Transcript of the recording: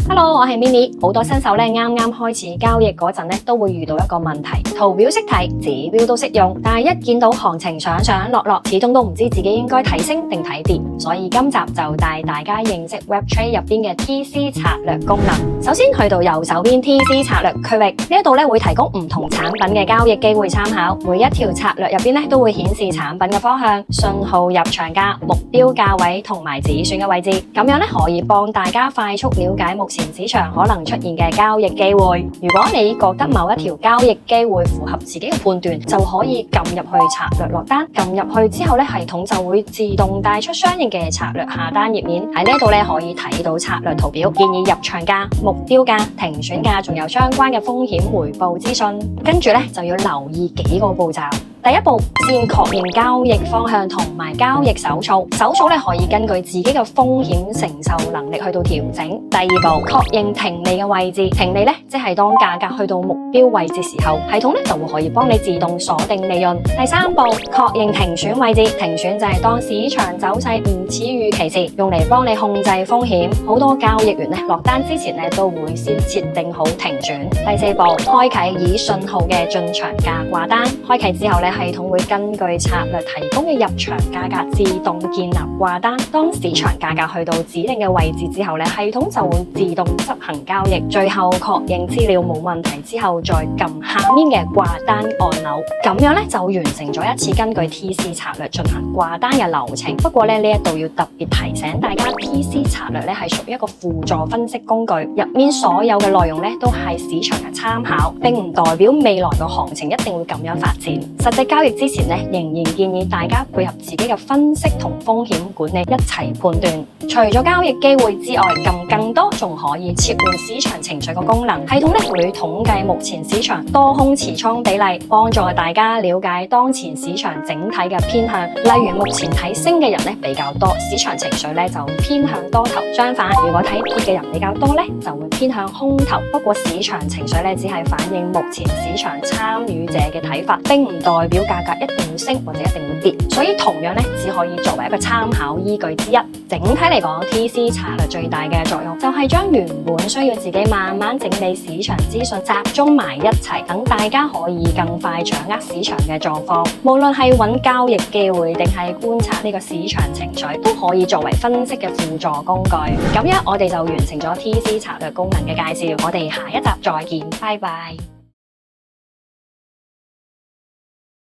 Hello，我係 Minnie。好多新手咧，啱啱開始交易嗰陣咧，都會遇到一個問題，圖表識睇，指標都識用，但係一見到行情上上落落，始終都唔知自己應該睇升定睇跌。所以今集就帶大家認識 WebTrade 入邊嘅 TC 策略功能。首先去到右手邊 TC 策略區域呢度咧，會提供唔同產品嘅交易機會參考。每一條策略入邊咧，都會顯示產品嘅方向、信號、入場價、目標價位同埋止損嘅位置。咁樣咧，可以幫大家快速了解目前市場可能出現嘅交易機會。如果你覺得某一條交易機會符合自己嘅判斷，就可以撳入去策略落單。撳入去之後咧，系統就會自動帶出相應嘅策略下單頁面。喺呢度咧，可以睇到策略圖表，建議入場價、目標價、停損價，仲有相關嘅風險回報資訊。跟住咧，就要留意幾個步驟。第一步，先確認交易方向同埋交易手數。手數咧，可以根據自己嘅風險承受能力去到調整。第二步，確認停利嘅位置。停利咧，即係當價格去到目標位置時候，系統咧就會可以幫你自動鎖定利潤。第三步，確認停損位置。停損就係當市場走勢唔似預期時，用嚟幫你控制風險。好多交易員咧落單之前咧都會先設定好停損。第四步，開啟以信號嘅進場價掛單。開啟之後咧，系統會根據策略提供嘅入場價格自動建立掛單。當市場價格去到指定嘅位置之後咧，系統就會自動執行交易。最後確認資料冇問題之後，再撳下面嘅掛單按鈕。咁樣咧就完成咗一次根據 TC 策略進行掛單嘅流程。不過咧呢一度要特別提醒大家 ，TC 策略咧係屬於一個輔助分析工具，入面所有嘅內容咧都係市場嘅參考，並唔代表未來嘅行情一定會咁樣發展。實際交易之前咧，仍然建議大家配合自己嘅分析同風險管理一齊判斷。除咗交易機會之外，撳更多仲可以切換市場情緒嘅功能。系統咧會統計目前市場多空持倉比例，幫助大家了解當前市場整體嘅偏向。例如目前睇升嘅人咧比較多，市場情緒咧就偏向多頭；相反，如果睇跌嘅人比較多咧，就會偏向空頭。不過市場情緒咧只係反映目前市場參與者嘅睇法，並唔代表價格一定會升或者一定會跌，所以同樣咧只可以作為一個參考依據之一。整體嚟講，TC 策略最大嘅作用就係將原本需要自己慢慢整理市場資訊集中埋一齊，等大家可以更快掌握市場嘅狀況。無論係揾交易機會定係觀察呢個市場情緒，都可以作為分析嘅輔助工具。咁樣我哋就完成咗 TC 策略功能嘅介紹，我哋下一集再見，拜拜。